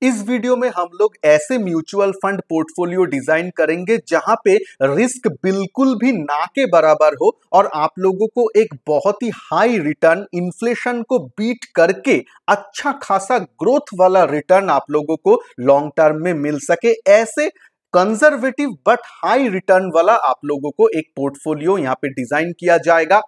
इस वीडियो में हम लोग ऐसे म्यूचुअल फंड पोर्टफोलियो डिजाइन करेंगे जहां पे रिस्क बिल्कुल भी ना के बराबर हो और आप लोगों को एक बहुत ही हाई रिटर्न इन्फ्लेशन को बीट करके अच्छा खासा ग्रोथ वाला रिटर्न आप लोगों को लॉन्ग टर्म में मिल सके। ऐसे कंजर्वेटिव बट हाई रिटर्न वाला आप लोगों को एक पोर्टफोलियो यहां पे डिजाइन किया जाएगा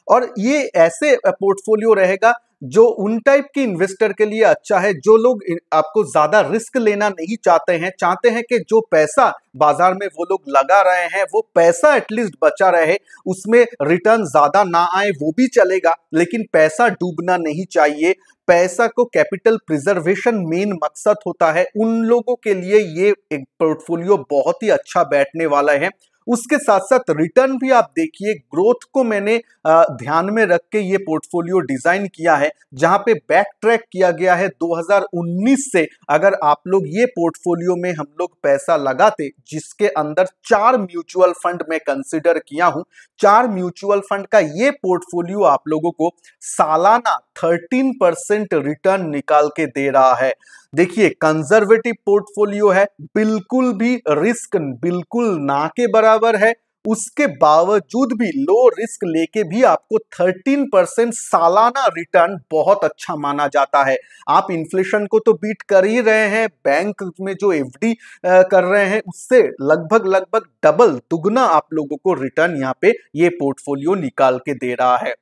और ये ऐसे पोर्टफोलियो रहेगा जो उन टाइप के इन्वेस्टर के लिए अच्छा है जो लोग आपको ज्यादा रिस्क लेना नहीं चाहते हैं कि जो पैसा बाजार में वो लोग लगा रहे हैं वो पैसा एटलीस्ट बचा रहे, उसमें रिटर्न ज्यादा ना आए वो भी चलेगा लेकिन पैसा डूबना नहीं चाहिए। पैसा को कैपिटल प्रिजर्वेशन मेन मकसद होता है, उन लोगों के लिए ये एक पोर्टफोलियो बहुत ही अच्छा बैठने वाला है। उसके साथ साथ रिटर्न भी आप देखिए, ग्रोथ को मैंने ध्यान में रख के ये पोर्टफोलियो डिजाइन किया है जहां पे बैक ट्रैक किया गया है 2019 से। अगर आप लोग ये पोर्टफोलियो में हम लोग पैसा लगाते जिसके अंदर 4 म्यूचुअल फंड मैं कंसिडर किया हूं, 4 म्यूचुअल फंड का ये पोर्टफोलियो आप लोगों को सालाना 13% रिटर्न निकाल के दे रहा है। देखिए कंजर्वेटिव पोर्टफोलियो है, बिल्कुल भी रिस्क बिल्कुल ना के बराबर है, उसके बावजूद भी लो रिस्क लेके भी आपको 13% सालाना रिटर्न बहुत अच्छा माना जाता है। आप इन्फ्लेशन को तो बीट कर ही रहे हैं, बैंक में जो एफडी कर रहे हैं उससे लगभग डबल दुगना आप लोगों को रिटर्न यहाँ पे ये पोर्टफोलियो निकाल के दे रहा है।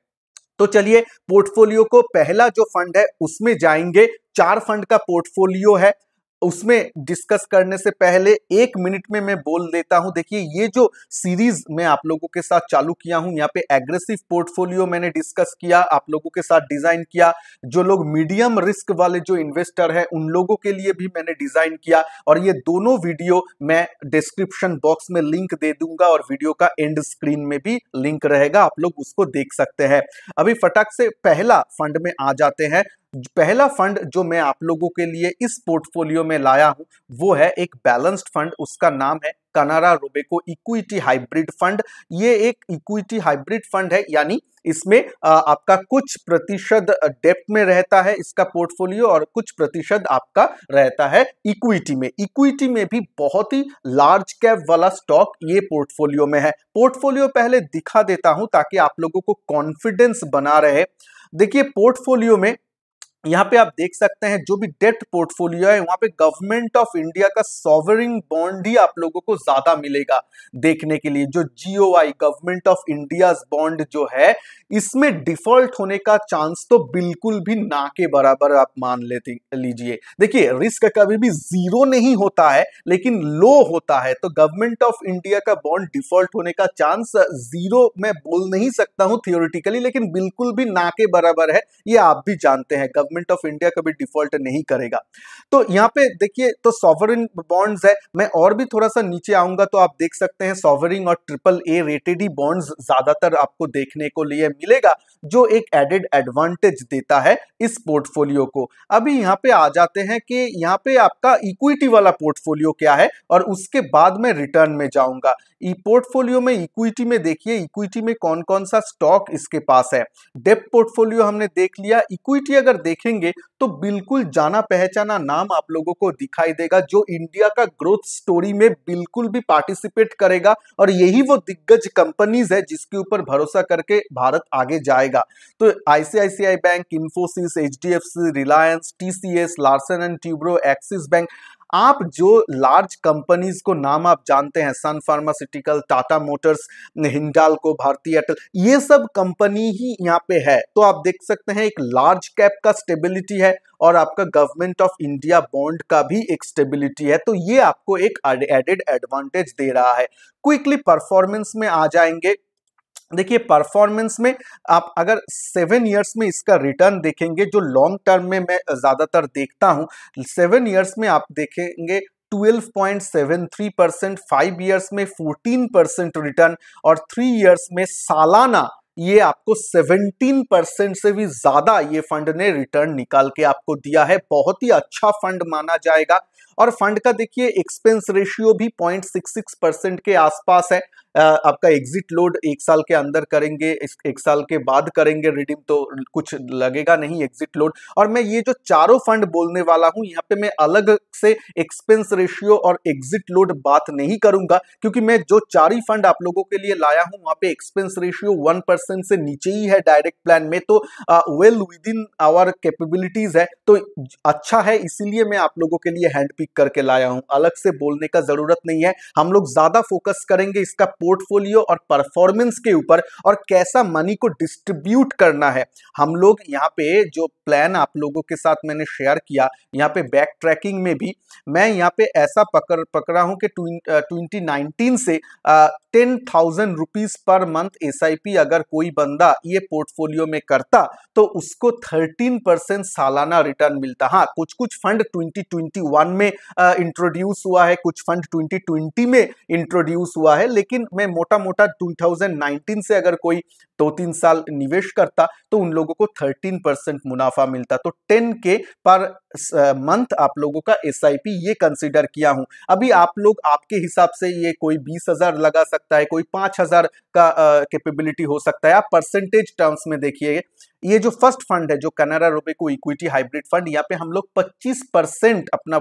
तो चलिए पोर्टफोलियो को पहला जो फंड है उसमें जाएंगे। 4 फंड का पोर्टफोलियो है, उसमें डिस्कस करने से पहले 1 मिनट में मैं बोल देता हूं। देखिए ये जो सीरीज मैं आप लोगों के साथ चालू किया हूं, यहाँ पे एग्रेसिव पोर्टफोलियो मैंने डिस्कस किया, आप लोगों के साथ डिजाइन किया। जो लोग मीडियम रिस्क वाले जो इन्वेस्टर हैं उन लोगों के लिए भी मैंने डिजाइन किया और ये दोनों वीडियो मैं डिस्क्रिप्शन बॉक्स में लिंक दे दूंगा और वीडियो का एंड स्क्रीन में भी लिंक रहेगा, आप लोग उसको देख सकते हैं। अभी फटाक से पहला फंड में आ जाते हैं। पहला फंड जो मैं आप लोगों के लिए इस पोर्टफोलियो में लाया हूं वो है एक बैलेंस्ड फंड, उसका नाम है कनारा रोबेको इक्विटी हाइब्रिड फंड। ये एक इक्विटी हाइब्रिड फंड है, यानी इसमें आपका कुछ प्रतिशत डेप्थ में रहता है इसका पोर्टफोलियो और कुछ प्रतिशत आपका रहता है इक्विटी में। इक्विटी में भी बहुत ही लार्ज कैप वाला स्टॉक ये पोर्टफोलियो में है। पोर्टफोलियो पहले दिखा देता हूं ताकि आप लोगों को कॉन्फिडेंस बना रहे। देखिए पोर्टफोलियो में यहाँ पे आप देख सकते हैं जो भी डेट पोर्टफोलियो है वहां पे गवर्नमेंट ऑफ इंडिया का सॉवरिन बॉन्ड ही आप लोगों को ज्यादा मिलेगा देखने के लिए। जो GOI government of India bond जो है इसमें डिफॉल्ट होने का चांस तो बिल्कुल भी ना के बराबर आप मान लेते लीजिए। देखिए रिस्क कभी भी जीरो नहीं होता है लेकिन लो होता है, तो गवर्नमेंट ऑफ इंडिया का बॉन्ड डिफॉल्ट होने का चांस जीरो मैं बोल नहीं सकता हूं थियोरेटिकली, लेकिन बिल्कुल भी ना के बराबर है, ये आप भी जानते हैं। गवर्नमेंट ऑफ इंडिया कभी डिफॉल्ट नहीं करेगा। तो यहाँ पे देखिए तो सॉवरिन बॉन्ड्स है, मैं और भी थोड़ा सा नीचे आऊंगा तो आप देख सकते हैं सॉवरिन और triple A rated he bonds ज्यादातर आपको देखने को लिए मिलेगा जो एक एडेड एडवांटेज देता है इस पोर्टफोलियो को। अभी यहाँ पे आ जाते हैं कि यहाँ पे आपका इक्विटी वाला पोर्टफोलियो क्या है और उसके बाद में रिटर्न में जाऊंगा। पोर्टफोलियो में इक्विटी में देखिए इक्विटी में कौन कौन सा स्टॉक इसके पास है। डेप्थ पोर्टफोलियो हमने देख लिया, इक्विटी अगर देखेंगे तो बिल्कुल जाना पहचाना नाम आप लोगों को दिखाई देगा जो इंडिया का ग्रोथ स्टोरी में बिल्कुल भी पार्टिसिपेट करेगा और यही वो दिग्गज कंपनीज है जिसके ऊपर भरोसा करके भारत आगे जाएगा। तो ICICI bank, Infosys, HDFC, Reliance, TCS, Larsen and Toubro, axis bank, आप जो लार्ज कंपनीज को नाम आप जानते हैं, सन फार्मास्यूटिकल, टाटा मोटर्स, हिंडाल्को, भारतीय एयरटेल, ये सब कंपनी ही यहाँ पे है। तो आप देख सकते हैं एक लार्ज कैप का स्टेबिलिटी है और आपका गवर्नमेंट ऑफ इंडिया बॉन्ड का भी एक स्टेबिलिटी है, तो ये आपको एक एडेड एडवांटेज दे रहा है। क्विकली परफॉर्मेंस में आ जाएंगे। देखिए परफॉर्मेंस में आप अगर 7 इयर्स में इसका रिटर्न देखेंगे, जो लॉन्ग टर्म में मैं ज्यादातर देखता हूं, 7 इयर्स में आप देखेंगे 12.73%, 5 इयर्स में 14% रिटर्न और 3 इयर्स में सालाना ये आपको 17% से भी ज्यादा ये फंड ने रिटर्न निकाल के आपको दिया है। बहुत ही अच्छा फंड माना जाएगा और फंड का देखिए एक्सपेंस रेशियो भी 0.66% के आसपास है। आपका एग्जिट लोड 1 साल के अंदर करेंगे, 1 साल के बाद करेंगे रिडीम, तो कुछ लगेगा नहीं एग्जिट लोड। और मैं ये जो चारों फंड बोलने वाला हूं, यहाँ पे मैं अलग से एक्सपेंस रेशियो और एग्जिट लोड बात नहीं करूंगा, क्योंकि मैं जो चार ही फंड आप लोगों के लिए लाया हूं वहां पे एक्सपेंस रेशियो 1% से नीचे ही है डायरेक्ट प्लान में, तो well within our capabilities है, तो अच्छा है, इसीलिए मैं आप लोगों के लिए हैंड पिक करके लाया हूं। अलग से बोलने का जरूरत नहीं है। हम लोग ज्यादा फोकस करेंगे इसका पोर्टफोलियो और परफॉर्मेंस के ऊपर, और कैसा मनी को डिस्ट्रीब्यूट करना है। हम लोग यहाँ पे जो प्लान आप लोगों के साथ मैंने शेयर किया, यहाँ पे बैक ट्रैकिंग में भी मैं यहाँ पे ऐसा पकड़ा हूं कि 2019 से 10,000 रुपीज पर मंथ SIP अगर कोई बंदा ये पोर्टफोलियो में करता तो उसको 13% सालाना रिटर्न मिलता। हाँ, कुछ कुछ फंड 2021 में इंट्रोड्यूस हुआ है, कुछ फंड 2020 में इंट्रोड्यूस हुआ है, लेकिन मैं मोटा मोटा 2019 से अगर कोई 2-3 साल निवेश करता तो उन लोगों को 13% मुनाफा मिलता। तो 10K पर मंथ आप लोगों का SIP ये कंसीडर किया हूं। अभी आप लोग आपके हिसाब से ये कोई 20,000 लगा सकता है, कोई 5,000 का कैपेबिलिटी हो सकता है। आप परसेंटेज टर्म्स में देखिए, ये जो फर्स्ट फंड है जो कनारा रोबेको इक्विटी हाइब्रिड फंड, यहाँ पे हम लोग 25% अपना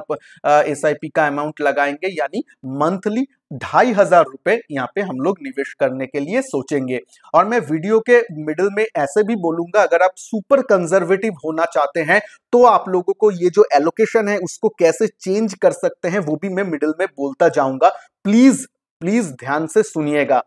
SIP का अमाउंट लगाएंगे, यानी मंथली 2,500 रुपए यहाँ पे हम लोग निवेश करने के लिए सोचेंगे। और मैं वीडियो के मिडिल में ऐसे भी बोलूंगा, अगर आप सुपर कंजर्वेटिव होना चाहते हैं तो आप लोगों को ये जो एलोकेशन है उसको कैसे चेंज कर सकते हैं वो भी मैं मिडिल में बोलता जाऊंगा। प्लीज प्लीज ध्यान से सुनिएगा।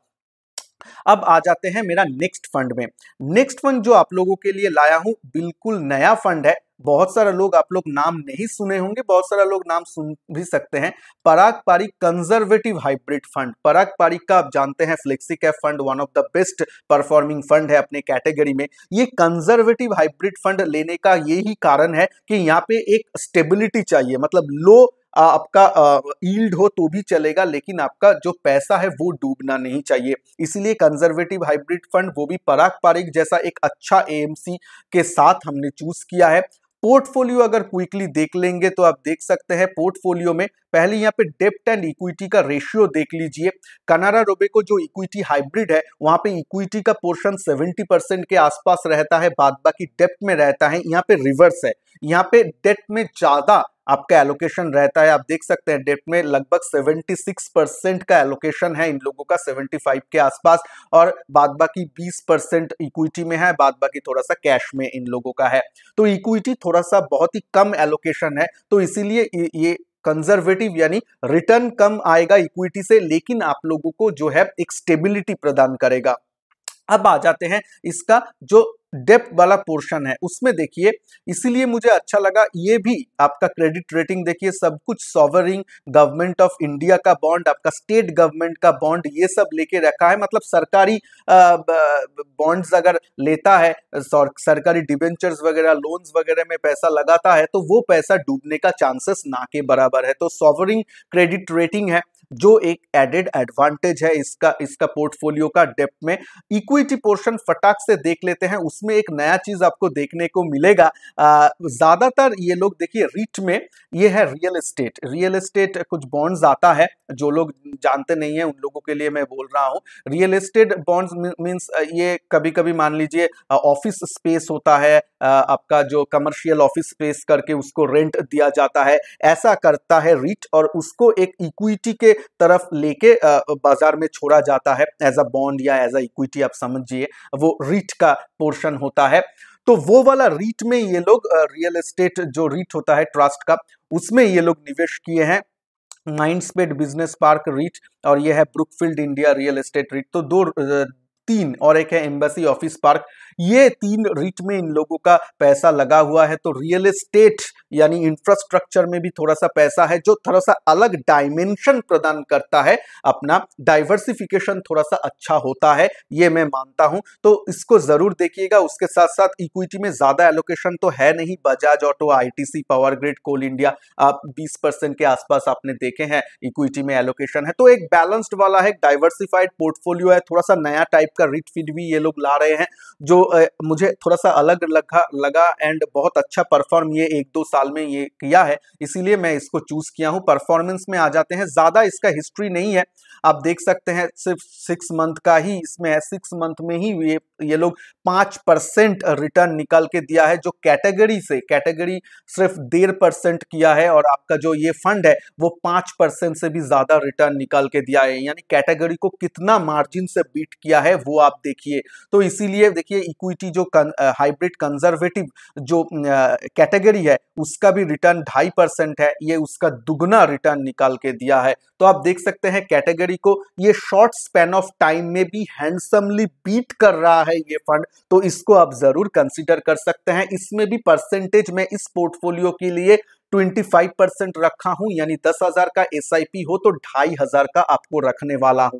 अब आ जाते हैं मेरा नेक्स्ट फंड में। नेक्स्ट फंड जो आप लोगों के लिए लाया हूं बिल्कुल नया फंड है। बहुत सारे लोग, आप लोग नाम नहीं सुने होंगे, बहुत सारे लोग नाम सुन भी सकते हैं। पराग पारिक कंजर्वेटिव हाइब्रिड फंड। पराग पारिक का आप जानते हैं flexi cap fund one of the best performing fund है अपने कैटेगरी में। ये कंजर्वेटिव हाइब्रिड फंड लेने का यही कारण है कि यहाँ पे एक स्टेबिलिटी चाहिए, मतलब लो आपका यील्ड हो तो भी चलेगा, लेकिन आपका जो पैसा है वो डूबना नहीं चाहिए। इसलिए कंजर्वेटिव हाइब्रिड फंड, वो भी पराग पारिक जैसा एक अच्छा AMC के साथ हमने चूज किया है। पोर्टफोलियो अगर क्विकली देख लेंगे तो आप देख सकते हैं पोर्टफोलियो में पहले यहाँ पे डेप्ट एंड इक्विटी का रेशियो देख लीजिए। कनारा रोबेको जो इक्विटी हाइब्रिड है वहां पे इक्विटी का पोर्शन 70% के आसपास रहता है, बाद बाकी डेप्ट में रहता है। यहाँ पे रिवर्स है, यहाँ पे डेप्ट में ज्यादा आपका एलोकेशन रहता है। आप देख सकते हैं डेप्ट में लगभग 76% का एलोकेशन है इन लोगों का, 75 के आसपास, और बाद बाकी 20% इक्विटी में है, बाद बाकी थोड़ा सा कैश में इन लोगों का है। तो इक्विटी थोड़ा सा बहुत ही कम एलोकेशन है, तो इसीलिए ये कंजर्वेटिव यानी रिटर्न कम आएगा इक्विटी से, लेकिन आप लोगों को जो है एक स्टेबिलिटी प्रदान करेगा। अब आ जाते हैं इसका जो डेप्थ वाला पोर्शन है उसमें देखिए, इसीलिए मुझे अच्छा लगा। ये भी आपका क्रेडिट रेटिंग देखिए, सब कुछ सॉवरिंग गवर्नमेंट ऑफ इंडिया का बॉन्ड, आपका स्टेट गवर्नमेंट का बॉन्ड, ये सब लेके रखा है। मतलब सरकारी बॉन्ड्स अगर लेता है, सरकारी डिबेंचर्स वगैरह, लोन्स वगैरह में पैसा लगाता है तो वो पैसा डूबने का चांसेस ना के बराबर है। तो सॉवरिंग क्रेडिट रेटिंग है जो एक एडेड एडवांटेज है इसका पोर्टफोलियो का डेप्थ में। इक्विटी पोर्शन फटाक से देख लेते हैं, उसमें एक नया चीज आपको देखने को मिलेगा। ज्यादातर ये लोग देखिए रीट में ये है रियल एस्टेट कुछ बॉन्ड्स आता है, जो लोग जानते नहीं है उन लोगों के लिए मैं बोल रहा हूँ। रियल एस्टेट बॉन्ड्स मींस ये कभी कभी मान लीजिए ऑफिस स्पेस होता है, आपका जो कमर्शियल ऑफिस स्पेस करके उसको रेंट दिया जाता है, ऐसा करता है रीट, और उसको एक इक्विटी के तरफ लेके बाजार में छोड़ा जाता है एज अ बॉन्ड या एज अ इक्विटी, आप समझिए वो रीट का पोर्शन होता है। तो वो वाला रीट में ये लोग रियल एस्टेट जो रीट होता है ट्रस्ट का, उसमें ये लोग निवेश किए हैं। माइंडस्पेस बिजनेस पार्क रीट और ये है Brookfield India real estate REIT. तो तीन, और एक है एम्बेसी ऑफिस पार्क, ये 3 रीट में इन लोगों का पैसा लगा हुआ है। तो रियल एस्टेट यानी इंफ्रास्ट्रक्चर में भी थोड़ा सा पैसा है, जो थोड़ा सा अलग डायमेंशन प्रदान करता है, अपना डाइवर्सिफिकेशन थोड़ा सा अच्छा होता है, ये मैं मानता हूं। तो इसको जरूर देखिएगा। उसके साथ साथ इक्विटी में ज्यादा एलोकेशन तो है नहीं, Bajaj auto, ITC, power grid, coal India, आप 20% के आसपास आपने देखे हैं इक्विटी में एलोकेशन है। तो एक बैलेंस्ड वाला है, डाइवर्सिफाइड पोर्टफोलियो है, थोड़ा सा नया टाइप का रीट फीड भी ये लोग ला रहे हैं, जो मुझे थोड़ा सा अलग लगा एंड बहुत अच्छा परफॉर्म ये 1-2 साल में ये किया है, इसीलिए मैं इसको चूज किया हूं। परफॉर्मेंस में आ जाते हैं, ज्यादा इसका हिस्ट्री नहीं है, आप देख सकते हैं सिर्फ 6 मंथ का ही इसमें है। 6 मंथ में ही ये लोग 5% रिटर्न निकाल के दिया है, जो कैटेगरी सिर्फ 1.5% किया है, और आपका जो ये फंड है वो 5% से भी ज्यादा रिटर्न निकाल के दिया है। यानी कैटेगरी को कितना मार्जिन से बीट किया है वो आप देखिए। तो इसीलिए देखिए इक्विटी जो हाइब्रिड कंजर्वेटिव जो कैटेगरी है उसका भी रिटर्न 2.5% है, ये उसका दुगना रिटर्न निकाल के दिया है। तो आप देख सकते हैं कैटेगरी को ये शॉर्ट स्पैन ऑफ टाइम में भी हैंडसमली बीट कर रहा है ये फंड, तो इसको आप जरूर कंसीडर कर सकते हैं। इसमें भी परसेंटेज में इस पोर्टफोलियो के लिए 25% रखा हूं, यानी 10,000 का एसआईपी हो तो 2,500 का आपको रखने वाला हूं।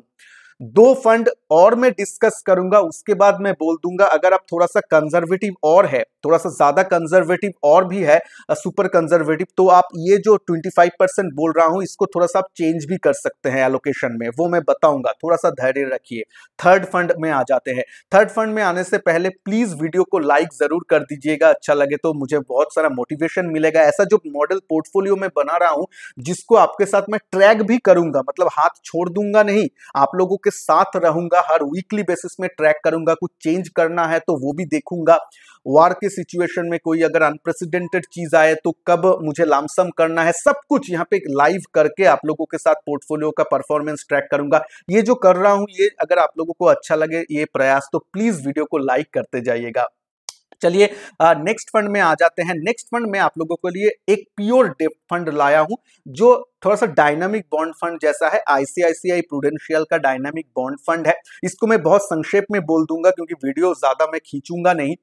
2 फंड और मैं डिस्कस करूंगा, उसके बाद मैं बोल दूंगा अगर आप थोड़ा सा कंजर्वेटिव और है, थोड़ा सा ज्यादा कंजर्वेटिव और भी है सुपर कंजर्वेटिव, तो आप ये जो 25% बोल रहा हूं इसको थोड़ा सा आप चेंज भी कर सकते हैं एलोकेशन में, वो मैं बताऊंगा, थोड़ा सा धैर्य रखिए। थर्ड फंड में आ जाते हैं। थर्ड फंड में आने से पहले प्लीज वीडियो को लाइक जरूर कर दीजिएगा, अच्छा लगे तो मुझे बहुत सारा मोटिवेशन मिलेगा। ऐसा जो मॉडल पोर्टफोलियो में बना रहा हूं जिसको आपके साथ मैं ट्रैक भी करूंगा, मतलब हाथ छोड़ दूंगा नहीं, आप लोगों के साथ रहूंगा, हर वीकली बेसिस में ट्रैक करूंगा, कुछ चेंज करना है तो वो भी देखूंगा। वार के सिचुएशन में कोई अगर अनप्रेसिडेंटेड चीज आए तो कब मुझे लामसम करना है, सब कुछ यहाँ पे लाइव करके आप लोगों के साथ पोर्टफोलियो का परफॉर्मेंस ट्रैक करूंगा। ये जो कर रहा हूं ये अगर आप लोगों को अच्छा लगे ये प्रयास तो प्लीज वीडियो को लाइक करते जाइएगा। चलिए नेक्स्ट फंड में आ जाते हैं। नेक्स्ट फंड में आप लोगों के लिए एक प्योर डेब्ट फंड लाया हूं जो थोड़ा सा डायनामिक बॉन्ड फंड जैसा है। आईसीआईसीआई प्रूडेंशियल का डायनामिक बॉन्ड फंड है। इसको मैं बहुत संक्षेप में बोल दूंगा क्योंकि वीडियो ज्यादा मैं खींचूंगा नहीं।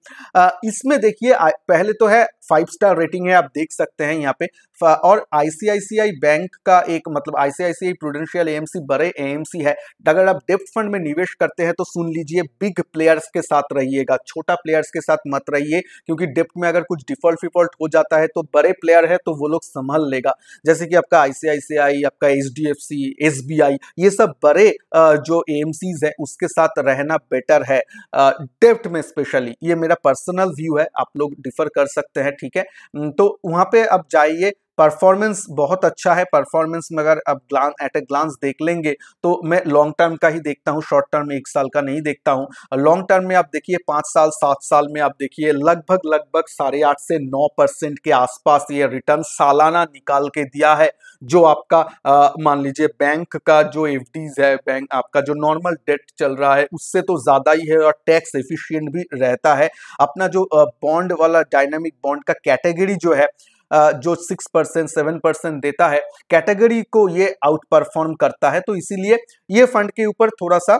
इसमें देखिए पहले तो है 5 स्टार रेटिंग है, आप देख सकते हैं यहाँ पे, और आईसीआईसीआई बैंक का एक मतलब आईसीआईसीआई प्रूडेंशियल एएमसी बड़े एएमसी है। अगर आप डेब्ट फंड में निवेश करते हैं तो सुन लीजिए बिग प्लेयर्स के साथ रहिएगा, छोटा प्लेयर्स के साथ मत रहिए, क्योंकि डेब्ट में अगर कुछ डिफॉल्ट हो जाता है तो बड़े प्लेयर है तो वो लोग संभाल लेगा। जैसे कि आपका आईसीआईसीआई, आपका एचडीएफसी, एसबीआई, ये सब बड़े जो एएमसीज है उसके साथ रहना बेटर है डेब्ट में स्पेशली। ये मेरा पर्सनल व्यू है, आप लोग डिफर कर सकते हैं, ठीक है। तो वहां पे अब जाइए, परफॉर्मेंस बहुत अच्छा है। परफॉर्मेंस में अगर आप एट ए ग्लांस देख लेंगे तो मैं लॉन्ग टर्म का ही देखता हूं, शॉर्ट टर्म में 1 साल का नहीं देखता हूं। लॉन्ग टर्म में आप देखिए 5 साल 7 साल में आप देखिए लगभग 8.5 से 9% के आसपास ये रिटर्न सालाना निकाल के दिया है। जो आपका मान लीजिए बैंक का जो एफडीज है, बैंक आपका जो नॉर्मल डेट चल रहा है उससे तो ज्यादा ही है और टैक्स एफिशिएंट भी रहता है। अपना जो बॉन्ड वाला डायनामिक बॉन्ड का कैटेगरी जो है जो 6% 7% देता है, कैटेगरी को ये आउट परफॉर्म करता है। तो इसीलिए ये फंड के ऊपर थोड़ा सा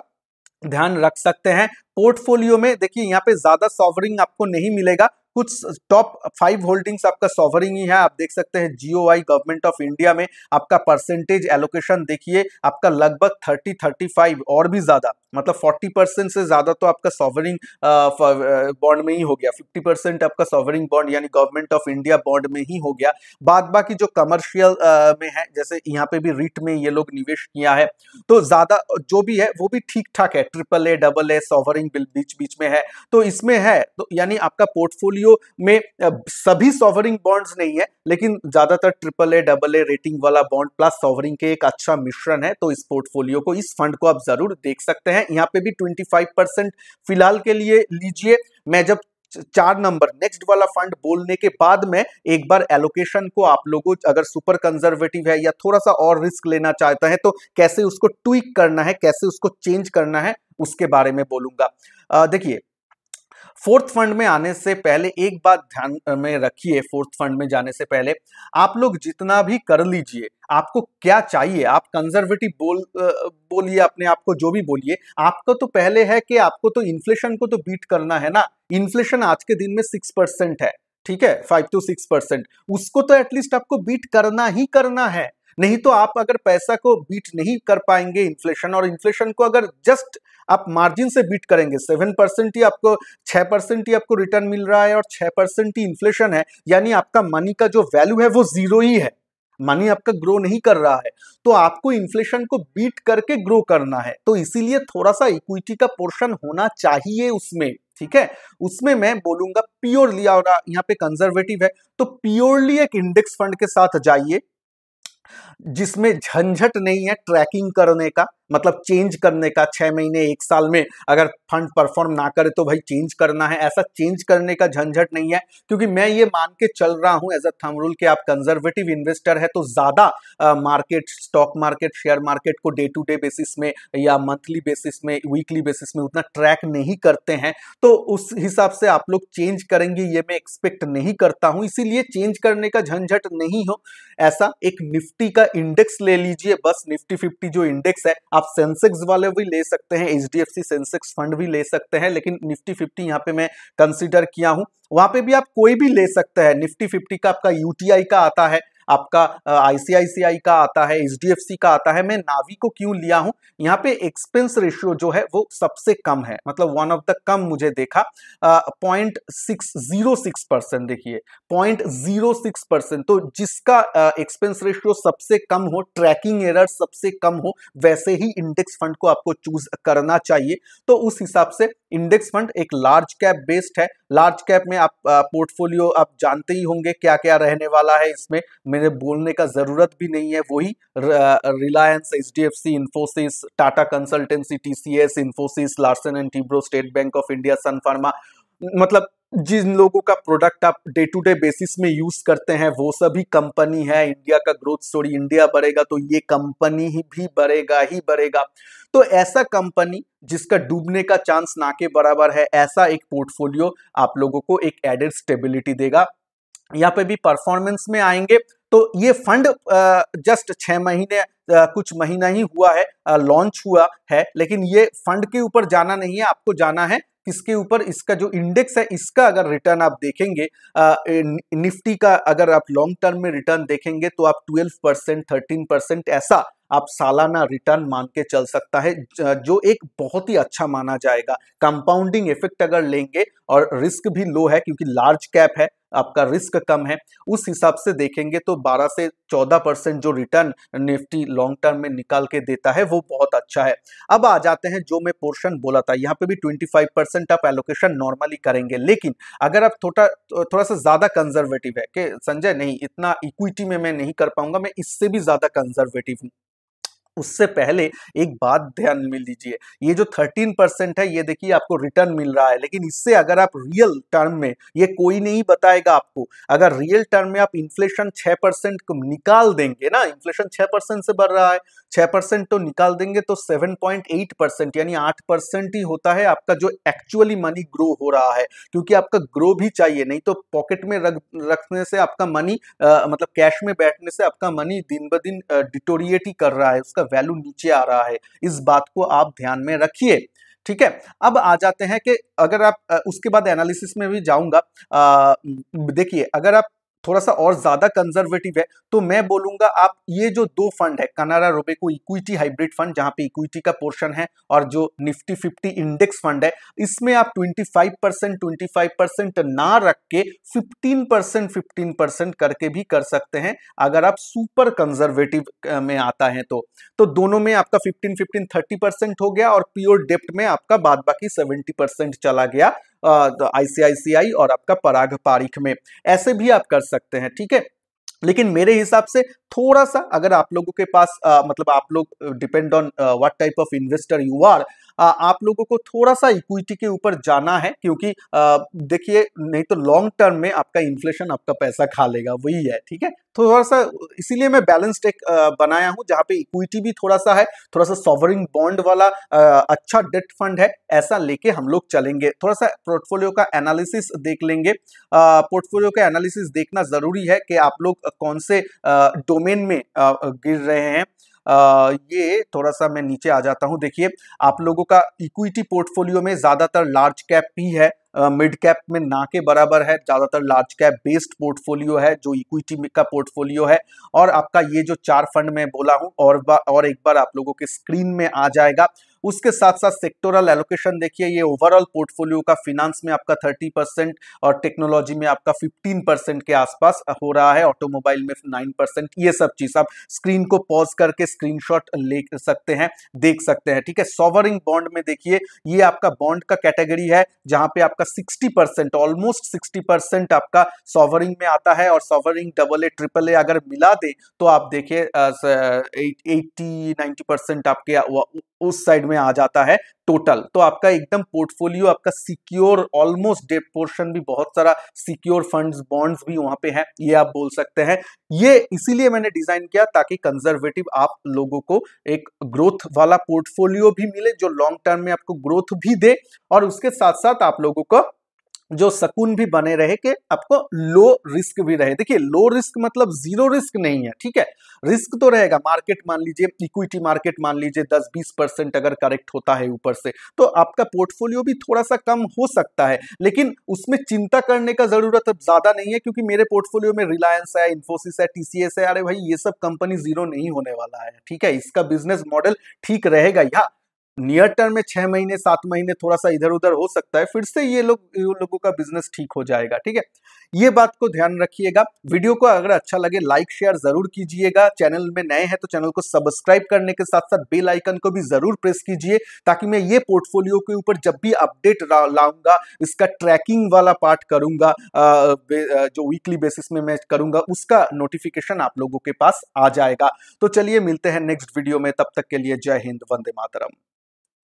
ध्यान रख सकते हैं। पोर्टफोलियो में देखिए यहाँ पे ज्यादा सॉवरिंग आपको नहीं मिलेगा, कुछ टॉप 5 होल्डिंग्स आपका सॉवरिंग ही है। आप देख सकते हैं जीओआई गवर्नमेंट ऑफ इंडिया में आपका परसेंटेज एलोकेशन देखिए आपका लगभग 30-35 और भी ज्यादा, मतलब 40% से ज्यादा तो आपका सॉवरिंग बॉन्ड में ही हो गया। 50% आपका सॉवरिंग बॉन्ड यानी गवर्नमेंट ऑफ इंडिया बॉन्ड में ही हो गया। बाद बाकी जो कमर्शियल में है, जैसे यहाँ पे भी रिट में ये लोग निवेश किया है, तो ज्यादा जो भी है वो भी ठीक ठाक है। AAA, AA सॉवरिंग बीच बीच में है, तो इसमें है। तो यानी आपका पोर्टफोलियो में सभी सॉवरिंग बॉन्ड्स नहीं है, लेकिन ज्यादातर AAA, AA रेटिंग वाला बॉन्ड प्लस सॉवरिंग के एक अच्छा मिश्रण है। तो इस पोर्टफोलियो को, इस फंड को आप जरूर देख सकते हैं। यहाँ पे भी 25% फिलहाल के लिए लीजिए। मैं जब 4 नंबर नेक्स्ट वाला फंड बोलने के बाद में एक बार एलोकेशन को आप लोगों अगर सुपर कंजर्वेटिव है या थोड़ा सा और रिस्क लेना चाहता है तो कैसे उसको ट्विक करना है, कैसे उसको चेंज करना है, उसके बारे में बोलूंगा। देखिए फोर्थ फंड में आने से पहले एक बात ध्यान में रखिए, फोर्थ फंड में जाने से पहले आप लोग जितना भी कर लीजिए, आपको क्या चाहिए, आप कंजर्वेटिव बोलिए अपने आप को, जो भी बोलिए, आपको तो पहले है कि आपको तो इन्फ्लेशन को तो बीट करना है ना। इन्फ्लेशन आज के दिन में 6% है, ठीक है, 5 to 6%, उसको तो एटलीस्ट आपको बीट करना ही करना है। नहीं तो आप अगर पैसा को बीट नहीं कर पाएंगे इन्फ्लेशन, और इन्फ्लेशन को अगर जस्ट आप मार्जिन से बीट करेंगे, 7% ही आपको 6% ही आपको रिटर्न मिल रहा है और 6% ही इन्फ्लेशन है, यानी आपका मनी का जो वैल्यू है वो 0 ही है, मनी आपका ग्रो नहीं कर रहा है। तो आपको इन्फ्लेशन को बीट करके ग्रो करना है, तो इसीलिए थोड़ा सा इक्विटी का पोर्शन होना चाहिए उसमें, ठीक है, उसमें मैं बोलूंगा प्योरली, और यहाँ पे कंजर्वेटिव है तो प्योरली एक इंडेक्स फंड के साथ जाइए जिसमें झंझट नहीं है ट्रैकिंग करने का, मतलब चेंज करने का 6 महीने 1 साल में अगर फंड परफॉर्म ना करे तो भाई चेंज करना है, ऐसा चेंज करने का झंझट नहीं है। क्योंकि मैं ये मान के चल रहा हूं एज अ थंब रूल कि आप कंजर्वेटिव इन्वेस्टर है तो ज्यादा market, stock market, share market को डे टू डे बेसिस में या मंथली बेसिस में, वीकली बेसिस में उतना ट्रैक नहीं करते हैं, तो उस हिसाब से आप लोग चेंज करेंगे ये मैं एक्सपेक्ट नहीं करता हूं, इसीलिए चेंज करने का झंझट नहीं हो। ऐसा एक निफ्टी का इंडेक्स ले लीजिए, बस निफ्टी 50 जो इंडेक्स है, आप सेंसेक्स वाले भी ले सकते हैं, एचडीएफसी सेंसेक्स फंड भी ले सकते हैं, लेकिन निफ्टी 50 यहाँ पे मैं कंसीडर किया हूं। वहां पे भी आप कोई भी ले सकते हैं। निफ्टी 50 का आपका यूटीआई का आता है, आपका आईसीआईसीआई का आता है, एचडीएफसी का आता है। मैं नावी को क्यों लिया हूं, यहाँ पे एक्सपेंस रेशियो जो है वो सबसे कम है, मतलब वन ऑफ द कम मुझे देखा 0.606%, देखिए 0.06%। तो जिसका एक्सपेंस रेशियो सबसे कम हो, ट्रैकिंग एरर सबसे कम हो, वैसे ही इंडेक्स फंड को आपको चूज करना चाहिए। तो उस हिसाब से इंडेक्स फंड एक लार्ज कैप बेस्ड है। लार्ज कैप में आप पोर्टफोलियो आप जानते ही होंगे क्या क्या रहने वाला है, इसमें मेरे बोलने का जरूरत भी नहीं है। वही Reliance, HDFC, Infosys, Tata Consultancy, TCS, Infosys, Larsen and Toubro, State Bank of India, Sun Pharma, मतलब जिन लोगों का प्रोडक्ट आप डे टू डे बेसिस में यूज करते हैं वो सभी कंपनी है। इंडिया का ग्रोथ स्टोरी, इंडिया बढ़ेगा तो ये कंपनी ही भी बढ़ेगा ही बढ़ेगा। तो ऐसा कंपनी जिसका डूबने का चांस ना के बराबर है, ऐसा एक पोर्टफोलियो आप लोगों को एक एडेड स्टेबिलिटी देगा। यहाँ पे भी परफॉर्मेंस में आएंगे तो ये फंड जस्ट 6 महीने कुछ महीना ही हुआ है, लॉन्च हुआ है, लेकिन ये फंड के ऊपर जाना नहीं है, आपको जाना है किसके ऊपर, इसका जो इंडेक्स है इसका अगर रिटर्न आप देखेंगे, निफ्टी का अगर आप लॉन्ग टर्म में रिटर्न देखेंगे तो आप 12%, 13% ऐसा आप सालाना रिटर्न मान के चल सकता है, जो एक बहुत ही अच्छा माना जाएगा। कंपाउंडिंग इफेक्ट अगर लेंगे और रिस्क भी लो है क्योंकि लार्ज कैप है, आपका रिस्क कम है, उस हिसाब से देखेंगे तो 12 से 14% जो रिटर्न निफ्टी लॉन्ग टर्म में निकाल के देता है वो बहुत अच्छा है। अब आ जाते हैं जो मैं पोर्शन बोला था, यहाँ पे भी 25% आप एलोकेशन नॉर्मली करेंगे, लेकिन अगर आप थोड़ा सा ज्यादा कंजर्वेटिव है कि संजय नहीं इतना इक्विटी में मैं नहीं कर पाऊंगा, मैं इससे भी ज्यादा कंजर्वेटिव हूँ, उससे पहले एक बात ध्यान में लीजिए, ये जो 13% है ये देखिए आपको रिटर्न मिल रहा है, लेकिन इससे अगर आप रियल टर्म में, ये कोई नहीं बताएगा आपको, अगर रियल टर्म में आप इन्फ्लेशन 6% को निकाल देंगे ना, इन्फ्लेशन 6% से बढ़ रहा है, 6% तो निकाल देंगे तो 7.8% यानी 8% ही होता है आपका जो एक्चुअली मनी ग्रो हो रहा है। क्योंकि आपका ग्रो भी चाहिए, नहीं तो पॉकेट में रखने से आपका मनी मतलब कैश में बैठने से आपका मनी दिन ब दिन डिटोरिएट ही कर रहा है, उसका वैल्यू नीचे आ रहा है। इस बात को आप ध्यान में रखिए, ठीक है। अब आ जाते हैं कि अगर आप उसके बाद एनालिसिस में भी जाऊंगा, देखिए अगर आप थोड़ा सा और ज्यादा कंजर्वेटिव है तो मैं बोलूंगा आप ये जो दो फंड है, कनारा रोबेको इक्विटी हाइब्रिड फंड जहां पे इक्विटी का पोर्शन है, और जो निफ्टी 50 इंडेक्स फंड है, इसमें आप 25% ना रख के 15% करके भी कर सकते हैं अगर आप सुपर कंजर्वेटिव में आता है तो दोनों में आपका 15 30% हो गया, और प्योर डेप्ट में आपका बाद बाकी 70% चला गया आईसीआईसीआई और आपका पराग पारिख में। ऐसे भी आप कर सकते हैं, ठीक है। लेकिन मेरे हिसाब से थोड़ा सा अगर आप लोगों के पास मतलब आप लोग depend on what type of investor you are, आप लोगों को थोड़ा सा इक्विटी के ऊपर जाना है, क्योंकि देखिए नहीं तो लॉन्ग टर्म में आपका इन्फ्लेशन आपका पैसा खा लेगा, वही है, ठीक है। थोड़ा सा इसीलिए मैं बैलेंस्ड एक बनाया हूं जहां पे इक्विटी भी थोड़ा सा है, थोड़ा सा सॉवरिन बॉन्ड वाला अच्छा डेट फंड है, ऐसा लेके हम लोग चलेंगे। थोड़ा सा पोर्टफोलियो का एनालिसिस देख लेंगे। पोर्टफोलियो का एनालिसिस देखना जरूरी है कि आप लोग कौन से डोमेन में गिर रहे हैं। ये थोड़ा सा मैं नीचे आ जाता हूं, देखिए आप लोगों का इक्विटी पोर्टफोलियो में ज्यादातर लार्ज कैप ही है, मिड कैप में ना के बराबर है, ज्यादातर लार्ज कैप बेस्ड पोर्टफोलियो है जो इक्विटी का पोर्टफोलियो है। और आपका ये जो 4 फंड मैं बोला हूं और एक बार आप लोगों के स्क्रीन में आ जाएगा, उसके साथ साथ सेक्टोरल एलोकेशन देखिए, ये ओवरऑल पोर्टफोलियो का फिनांस में आपका 30% और टेक्नोलॉजी में आपका 15% के आसपास हो रहा है, ऑटोमोबाइल में 9%। ये सब चीज आप स्क्रीन को पॉज करके स्क्रीनशॉट ले सकते हैं, देख सकते हैं, ठीक है। सॉवरिंग बॉन्ड में देखिए, ये आपका बॉन्ड का कैटेगरी है जहां पे आपका 60%, ऑलमोस्ट 60% आपका सॉवरिंग में आता है, और सॉवरिंग AA AAA अगर मिला दे तो आप देखिए 80-90% आपके उस साइड में आ जाता है टोटल। तो आपका एकदम पोर्टफोलियो आपका सिक्योर, ऑलमोस्ट डेट पोर्शन भी बहुत सारा सिक्योर फंड्स बॉन्ड्स भी वहां पे है, ये आप बोल सकते हैं। ये इसीलिए मैंने डिजाइन किया ताकि कंजर्वेटिव आप लोगों को एक ग्रोथ वाला पोर्टफोलियो भी मिले जो लॉन्ग टर्म में आपको ग्रोथ भी दे, और उसके साथ साथ आप लोगों को जो सकून भी बने रहे कि आपको लो रिस्क भी रहे। देखिए लो रिस्क मतलब जीरो रिस्क नहीं है, ठीक है, रिस्क तो रहेगा। मार्केट मान लीजिए, इक्विटी मार्केट मान लीजिए 10-20% अगर करेक्ट होता है ऊपर से, तो आपका पोर्टफोलियो भी थोड़ा सा कम हो सकता है, लेकिन उसमें चिंता करने का जरूरत अब ज्यादा नहीं है, क्योंकि मेरे पोर्टफोलियो में रिलायंस है, इन्फोसिस है, TCS है। अरे भाई ये सब कंपनी जीरो नहीं होने वाला है, ठीक है, इसका बिजनेस मॉडल ठीक रहेगा। या नियर टर्म में 6 महीने 7 महीने थोड़ा सा इधर उधर हो सकता है, फिर से ये लोगों का बिजनेस ठीक हो जाएगा, ठीक है। ये बात को ध्यान रखिएगा। वीडियो को अगर अच्छा लगे लाइक शेयर जरूर कीजिएगा। चैनल में नए हैं तो चैनल को सब्सक्राइब करने के साथ साथ बेल आइकन को भी जरूर प्रेस कीजिए, ताकि मैं ये पोर्टफोलियो के ऊपर जब भी अपडेट लाऊंगा, इसका ट्रैकिंग वाला पार्ट करूंगा, जो वीकली बेसिस में मैं करूंगा, उसका नोटिफिकेशन आप लोगों के पास आ जाएगा। तो चलिए मिलते हैं नेक्स्ट वीडियो में, तब तक के लिए जय हिंद, वंदे मातरम।